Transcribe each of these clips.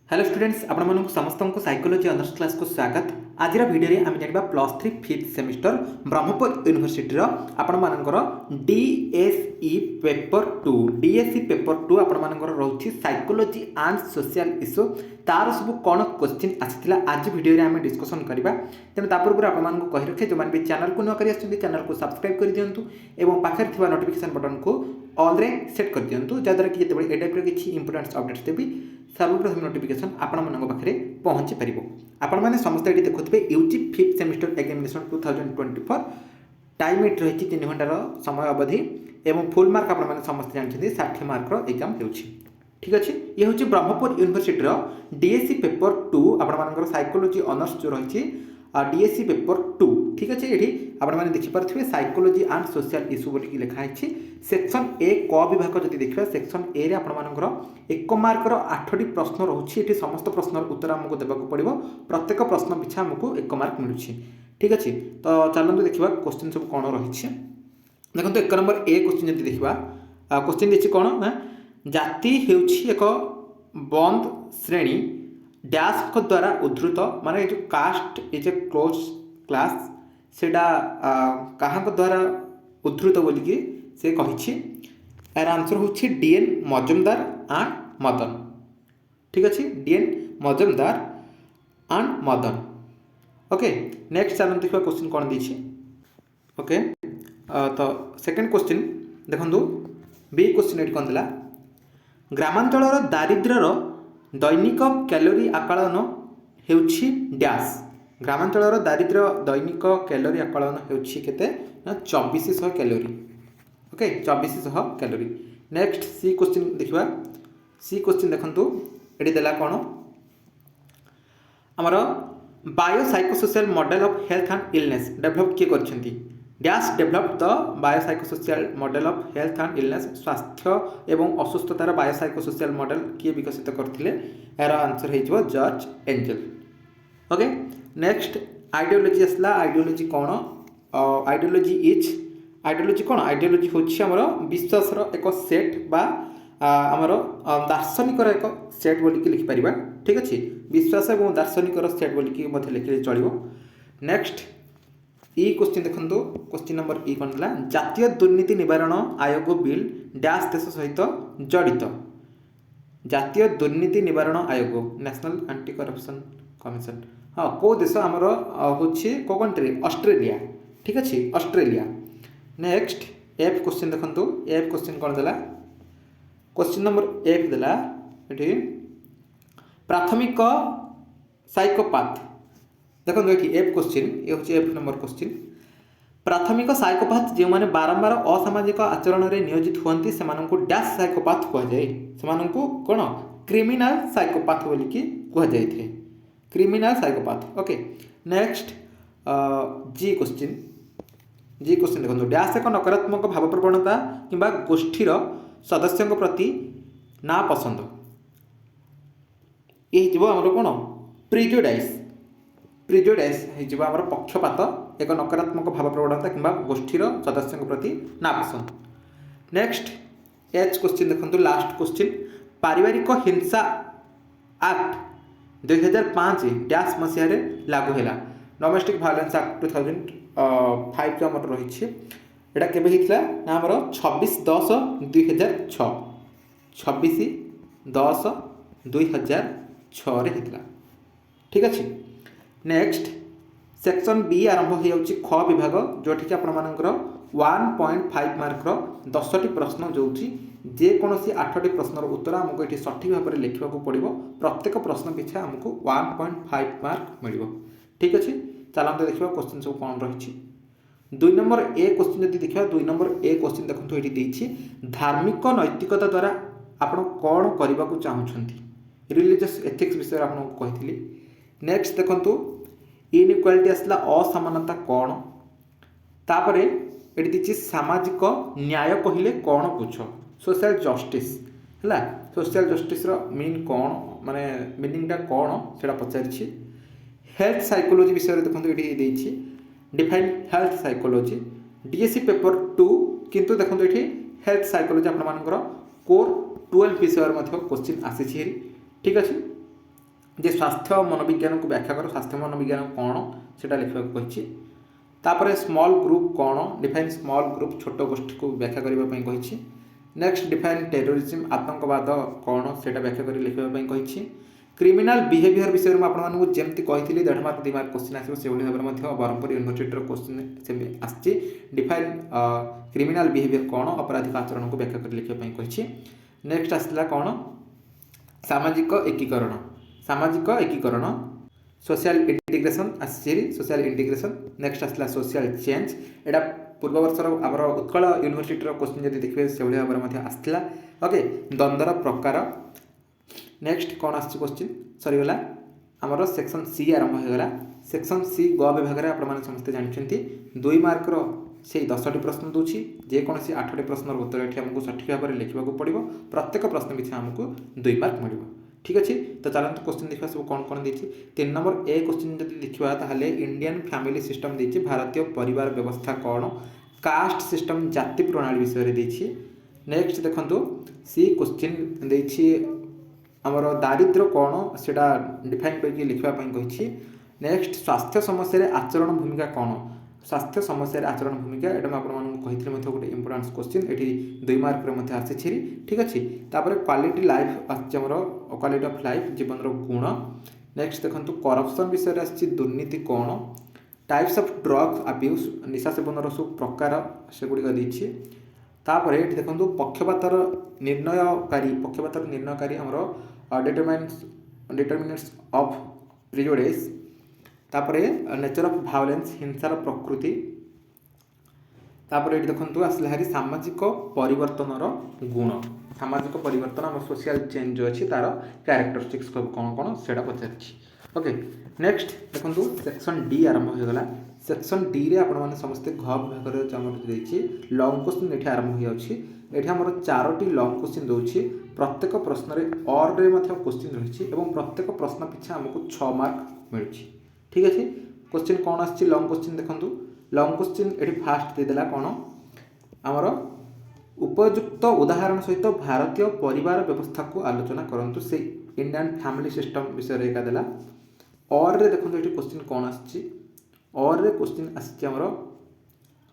Hello students आपण समस्त को साइकोलॉजी ऑनर्स क्लास को स्वागत। आज वीडियो रे आम जाना +3 फिफ्थ सेमिस्टर ब्रह्मपुर यूनिवर्सिटी आपण मानकर डीएसई पेपर 2 डीएसई पेपर 2 आपण मानकर रही साइकोलॉजी एंड सोशल इश्यू तार सब कौन क्वेश्चन आसाला आज वीडियो रे आम डिस्कसन करवा। तेणु तापूर्व आपको कही रखे जो मैंने चैनल को नुआ कर चैनल को सब्सक्राइब कर दिंतु और पाखे थी नोटिफिकेशन बटन को ऑल रे सेट कर दिंतु जहाँद्वारा कि जो ए टाइप किसी इंपोर्टेंट अपडेट्स देवी सर्वप्रथम नोटिफिकेशन आपण मानक पाखे पहुँची पार। आपण मैंने समस्त ये देखुए UG fifth semester examination 2024 time एट रही 3 घंटार समय अवधि एवं फुल मार्क आपण मैंने समस्त जानते 60 मार्कर एग्जाम हो। ठीक अच्छे ये हूँ ब्रह्मपुर यूनिवर्सिटी डीएसई पेपर 2 आपण मानकर साइकोलॉजी ऑनर्स जो रही डीएसई पेपर 2। ठीक अच्छे ये आपण मैंने देखिपे साइकोलॉजी एंड सोशल इश्यू बोलिकी लिखाई सेक्शन ए क विभाग जब देखा सेक्शन ए रे आपण मानकर 1 मार्कर 8टी प्रश्न रोचे ये समस्त प्रश्न उत्तर आमको देवाक पड़ो प्रत्येक प्रश्न पिछा आमको 1 मार्क मिलूँ। ठीक अच्छे तो चलते देखा क्वेश्चन सब कौन रही देखो 1 नंबर ए क्वेश्चन जब देखा क्वेश्चन देखिए कौन ना जाति होउछि एक बंद श्रेणी डैश को द्वारा उद्धृत माने जो caste is a close class सेटा कहाँ द्वारा उद्धृत बोलिकी से कही यार आंसर हूँ डीएन मजुमदार एंड मदन। ठीक अच्छे DN Majumdar and Madan. Okay next चलो देखा क्वेश्चन कौन दी। ओके तो सेकंड क्वेश्चन देखो बी क्वेश्चन ये कौन दिला ग्रामांचल दारिद्र्यर दैनिक कैलोरी आकलन हेउछि डैश ग्रामांचल दारिद्र्य दैनिक कैलोरी आकलन हेउछि केते 2400 calorie. Okay 2400 calorie. Next C question देखिबा सी क्वेश्चन देखंतु एडी देला कोन हमर biopsychosocial model of health and illness develop किए करछंती dash develop the biopsychosocial model of health and illness स्वास्थ्य एवं असुस्थतार बायोसाइकोसोशियल मॉडल किए विकसित करथिले यार आंसर हेइजो George Engel. Okay next ideology असला आइडियोलॉजी कौन आइडियोलॉजी कौन आइडियोलॉजी होछि हमर विश्वासर एक सेट बा हमर दार्शनिकर एक सेट बोली कि लिखि परिबा। ठीक अछि विश्वास एवं दार्शनिकर सेट बोली कि मध्ये लिखिले चलिबो। नेक्स्ट ई क्वेश्चन देखंतु क्वेश्चन नंबर ई कोन हला जातीय दुर्नीति निवारण आयोग बिल डैश देश सहित जड़ित जातीय दुर्नीति निवारण आयोग नेशनल एंटी करप्शन कमिशन हाँ को देश आमर होछि को कंट्री ऑस्ट्रेलिया। ठीक अच्छे ऑस्ट्रेलिया। नेक्स्ट एफ क्वेश्चन देखंतु एफ क्वेश्चन कौन देला क्वेश्चन नंबर एफ देला ये प्राथमिक साइकोपाथ देखो ये एफ क्वेश्चन ये हूँ एफ नंबर क्वेश्चन प्राथमिक साइकोपाथ जो मैंने बारंबार असामाजिक आचरण में नियोजित हुआ से डैश साइकोपाथ कहुए से कौन क्रिमिनाल साइकोपाथ बोलिकी कहुए criminal psychopath. Okay next G question देखो डैश एक नकारात्मक भाव प्रवणता किंबा गोष्ठीर सदस्यों प्रति ना पसंद ये आमर कौन प्रिजुडाइज आमर पक्षपात एक नकारात्मक भाव प्रवणता किंबा गोष्ठीर सदस्यों प्रति ना पसंद। नेक्स्ट एच क्वेश्चन देखो लास्ट क्वेश्चन पारिवारिक हिंसा एक्ट 2005 डैश मसीह लागू है डोमेस्टिक भायोलेंस एक्ट 2005 जो आम रही है केवे होता ना आमर 26/10/2006 26/10/2006 होता। ठीक अच्छे नेक्स्ट सेक्शन बी आरंभ हो ख विभाग जोटि आपण मानकर 1.5 मार्कर 10टी प्रश्न जो जेकोसी 8टी प्रश्नर उत्तर आमको ये सठिक भाव में लिखा पड़ो प्रत्येक प्रश्न पिछा आमको 1.5 मार्क मिल। ठीक अच्छे चलते देखा क्वेश्चन सब कौन रही 2 नंबर ए क्वेश्चन जब देखा 2 नंबर ए क्वेश्चन देखो ये धार्मिक नैतिकता द्वारा आप कौन करने को चाहते रिलीजियस एथिक्स विषय आपको कही। नेक्स्ट देखो इनइक्वालिटी आसला असमानता कौन तापर ये दी सामाजिक न्याय कहले कौन बुझ सोशल जस्टिस है सोशल जस्टिस मीन कौन माने मीनिंगटा कौन से पचारि हेल्थ साइकोलॉजी विषय देखो ये define health psychology DSE paper 2 किंतु देखो ये हेल्थ साइकोलॉजी आपर कोर 12 विषय क्वेश्चन आसी। ठीक अच्छे जे स्वास्थ्य मनोविज्ञान को व्याख्या कर स्वास्थ्य मनोविज्ञान कौन से लिखा कही तापर स्मॉल ग्रुप कौन डिफाइन स्मॉल ग्रुप छोट गोष्ठी को व्याख्या करने कही नेक्स्ट डिफाइन टेरोरिज्म आतंकवाद कौन से व्याख्या कर लिखापी कही क्रिमिनाल बिहेवियर विषय में आपको जमती कही 1.5 मार्क 2 मार्क क्वेश्चन आसो से भाव में ब्रह्मपुर यूनिवर्सिटी क्वेश्चन से आसी डिफाइन क्रिमिनाल बिहेवियर कौन अपराधिक आचरण को व्याख्या कर लिखापी कही नेक्स्ट आसला कौन सामाजिक एकीकरण सोशल इंटीग्रेशन आसी सोशल इंटीग्रेशन नेक्स्ट आसला सोशल चेंज एटा पूर्व वर्षर आमर उत्कल यूनिवर्सिटी क्वेश्चन जब देखिए से भाव में आसला ओके द्वंद्वर प्रकार नेक्स्ट कौन आस क्वेश्चन सरीगला आमर सेक्शन सी आरंभ होगा सेक्शन सी ग विभाग में आपने समस्ते जानते 2 मार्कर से 10टी प्रश्न दूसरी जेकोसी 8टी प्रश्न उत्तर ये आमको सठिक भाव में लिखा पड़ो प्रत्येक प्रश्न पिछा आमको 2 मार्क मिल ठीक अच्छे तो चलते क्वेश्चन देखा सब कौन कौन देखिए 3 नंबर ए क्वेश्चन जब देखा ताहले इंडियन फैमिली सिस्टम देखिए भारतीय परिवार व्यवस्था कौन कास्ट सिस्टम जाति प्रणाली विषय देखिए नेक्स्ट देखो सी क्वेश्चन देखिए आमर दारिद्र कौन से डिफाइन करके लिखापी कही नेक्स्ट स्वास्थ्य समस्या आचरण भूमिका कौन स्वास्थ्य समस्या आचरण भूमिका ये आपको गोटे इंपोर्टान्स क्वेश्चन ये 2 मार्क आसी ठीक अच्छे तापर क्वालिटी लाइफ आमर क्वालिटी ऑफ लाइफ जीवन गुण नेक्स्ट देखो करप्शन विषय आसी दुर्नीति कौन types of drugs abuse Nisha seven सब प्रकार से गुड़िक देती तापर ये देखो पक्षपातर निर्णयकारी आमर डिटरमिनेंट्स ऑफ प्रिजुडिस तापर नेचर ऑफ वायलेंस हिंसार प्रकृति तापर ये देखो आसला हारी सामाजिक परिवर्तन गुण सामाजिक परिवर्तन आम सोशल चेंज जो अच्छी तार क्यारेक्टरिस्टिक्स कौन कौन से पचार ओके नेक्स्ट देखो सेक्शन डी आरंभ होगा सेक्शन डी रे आपने समस्ते घ विभाग लॉन्ग क्वेश्चन ये आरंभ हो आमर 4टी लॉन्ग क्वेश्चन दूसरी प्रत्येक प्रश्न और क्वेश्चन रही प्रत्येक प्रश्न पिछा आमको 6 मार्क मिलूँ ठीक अच्छे क्वेश्चन कौन आसी लॉन्ग क्वेश्चन देखो लॉन्ग क्वेश्चन ये फास्ट देदेला कौन आमर उपयुक्त उदाहरण सहित भारतीय परिवार व्यवस्था को आलोचना करूँ से इंडियन फैमिली सिस्टम विषय एका देला और रे देखो ये क्वेश्चन कौन आसी और रे क्वेश्चन आमर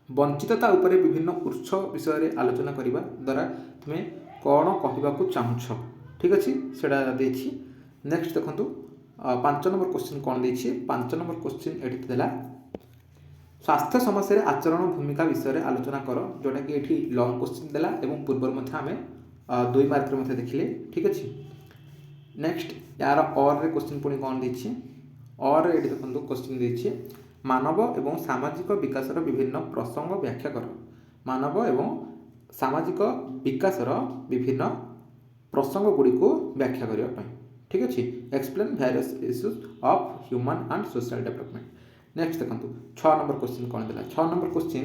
वंचितता उपरे विभिन्न उत्स विषय आलोचना करने द्वारा तुम्हें कौन कहवाक चाहूछ ठीक अच्छे से नेक्स्ट देखो 5 नंबर क्वेश्चन कौन देखिए 5 नंबर क्वेश्चन ये देला स्वास्थ्य समस्या आचरण भूमिका विषय आलोचना कर जोटा कि ये लॉन्ग क्वेश्चन देला एवं पूर्व आम 2 मार्क देखिले ठीक अच्छे नेक्स्ट यार और क्वेश्चन पुणी कौन देखिए और ये देखो क्वेश्चन देखिए मानव एवं सामाजिक विकासर विभिन्न प्रसंग व्याख्या कर मानव एवं सामाजिक विकासर विभिन्न प्रसंग गुड़ी को व्याख्या करने ठीक अच्छे explain various issues of human and social development next देखो 6 नंबर क्वेश्चन कौन देला 6 नंबर क्वेश्चन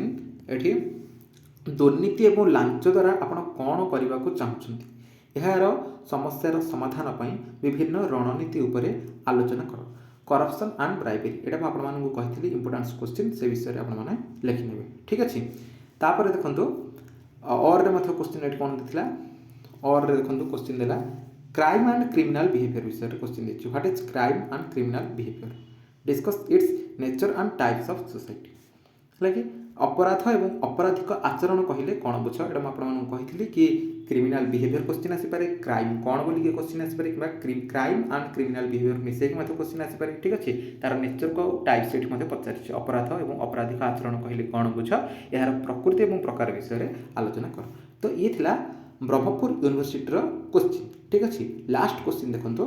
ये दुर्नीति एवं लांच द्वारा आपण कौन करने को चाहते यार समस्यार समाधान पर विभिन्न रणनीति उपरे आलोचना कर करप्शन एंड ब्राइबेरी ये आपको कही इंपोर्टान्स क्वेश्चन से विषय आपने लिखिने ठीक अच्छे तापर देखो और क्वेश्चन ये कौन देता और देखो क्वेश्चन देला क्राइम एंड क्रिमिनल बिहेवियर विषय क्वेश्चन देखिए what is crime and criminal behaviour discuss it's nature and types of society है अपराध एवं अपराधिक आचरण कहले कौन बुझ ये आपको कि क्रिमिनल बिहेवियर क्वेश्चन आसीपे क्राइम कौन बोलिए क्वेश्चन आसीपे कि क्राइम एंड क्रिमिनल बिहेवियर मिसेक क्वेश्चन आसीपे ठीक अच्छे तार नेचर को टाइप सेट पचार अपराध एवं अपराधिक आचरण कहले कौन बुझ यार प्रकृति एवं प्रकार विषय आलोचना कर तो ये थिला ब्रह्मपुर यूनिवर्सिटी क्वेश्चन ठीक अच्छे लास्ट क्वेश्चन देखो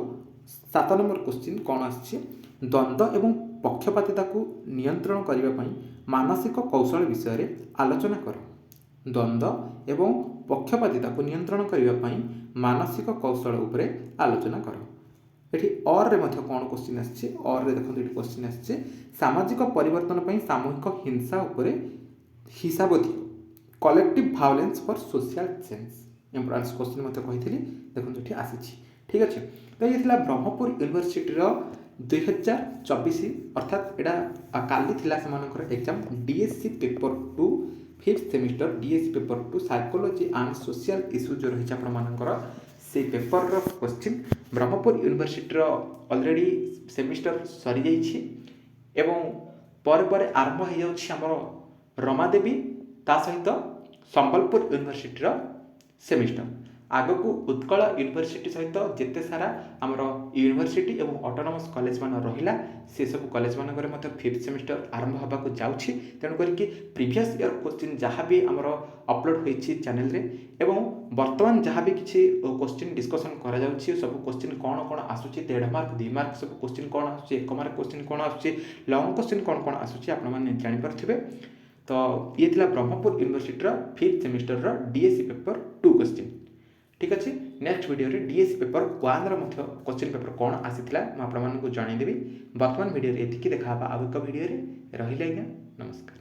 7 नंबर क्वेश्चन कौन आछि द्वंद्व एवं पक्षपातिता को नियंत्रण करने मानसिक कौशल विषय आलोचना कर द्वंद्व एवं पक्षपातिता को नियंत्रण करने मानसिक कौशल उपरे आलोचना कर ये और कौन क्वेश्चन आछि और देखो ये क्वेश्चन आछि सामाजिक परिवर्तन पर सामूहिक हिंसा उपरे हिसाब collective violence for social change importance question मत कही देखो ये आसी ठीक अच्छे तो ये ब्रह्मपुर यूनिवर्सिटी 2024 अर्थात यहाँ काली से exam DSC paper 2 5th semester DSC paper 2 psychology and social issue जो रही से पेपर क्वेश्चन ବ୍ରହ୍ମପୁର ୟୁନିଭର୍ସିଟିର ଅଲରେଡ଼ି ସେମିଷ୍ଟର ସରିଯାଇଛି ଏବଂ ପରେ ପରେ ଆରମ୍ଭ ହୋଇଯାଉଛି ଆମର ରମାଦେବୀ ତା ସହିତ ସମ୍ବଲପୁର ୟୁନିଭର୍ସିଟିର ସେମିଷ୍ଟର। ଆଗକୁ ଉତ୍କଳ ୟୁନିଭର୍ସିଟି ସହିତ ଯେତେ ସାରା ଆମର ୟୁନିଭର୍ସିଟି ଏବଂ ଅଟୋନମସ୍ କଲେଜ ମାନ ରହିଲା ସେସବୁ କଲେଜ ମାନଙ୍କରେ ମଧ୍ୟ ଫିଫ୍ଥ ସେମିଷ୍ଟର ଆରମ୍ଭ ହେବାକୁ ଯାଉଛି। ତେଣୁ କରିକି ପ୍ରିଭିୟସ୍ ଇୟର କୋଶ୍ଚିନ୍ ଯାହା ବି ଆମର ଅପଲୋଡ଼ ହୋଇଛି ଚ୍ୟାନେଲରେ ଏବଂ ବର୍ତ୍ତମାନ ଯାହା ବି କିଛି କୋଶ୍ଚିନ୍ ଡିସ୍କସନ୍ କରାଯାଉଛି ସବୁ କୋଶ୍ଚିନ୍ କ'ଣ କ'ଣ ଆସୁଛି 1.5 ମାର୍କ 2 ମାର୍କ ସବୁ କୋଶ୍ଚିନ୍ କ'ଣ ଆସୁଛି 1 ମାର୍କ କୋଶ୍ଚିନ୍ କ'ଣ ଆସୁଛି ଲଙ୍ଗ୍ କୋଶ୍ଚିନ୍ କ'ଣ ଆସୁଛି ଆପଣମାନେ ଜାଣିପାରୁଥିବେ। ତ ଇଏ ଥିଲା ବ୍ରହ୍ମପୁର ୟୁନିଭର୍ସିଟିର ଫିଫ୍ଥ ସେମିଷ୍ଟରର DSE ପେପର 2 କୋଶ୍ଚିନ୍। ঠিক ଅଛି ନେକ୍ସଟ ଭିଡ଼ିଓରେ DSE ପେପର 1ର ମଧ୍ୟ କୋଶ୍ଚିନ୍ ପେପର କ'ଣ ଆସିଥିଲା ମୁଁ ଆପଣମାନଙ୍କୁ ଜଣାଇଦେବି। ବର୍ତ୍ତମାନ ଭିଡ଼ିଓରେ ଏତିକି ଦେଖା ହେବା ଆଉ ଏକ ଭିଡ଼ିଓରେ ରହିଲେ ଆଜ୍ଞା ନମସ୍କାର।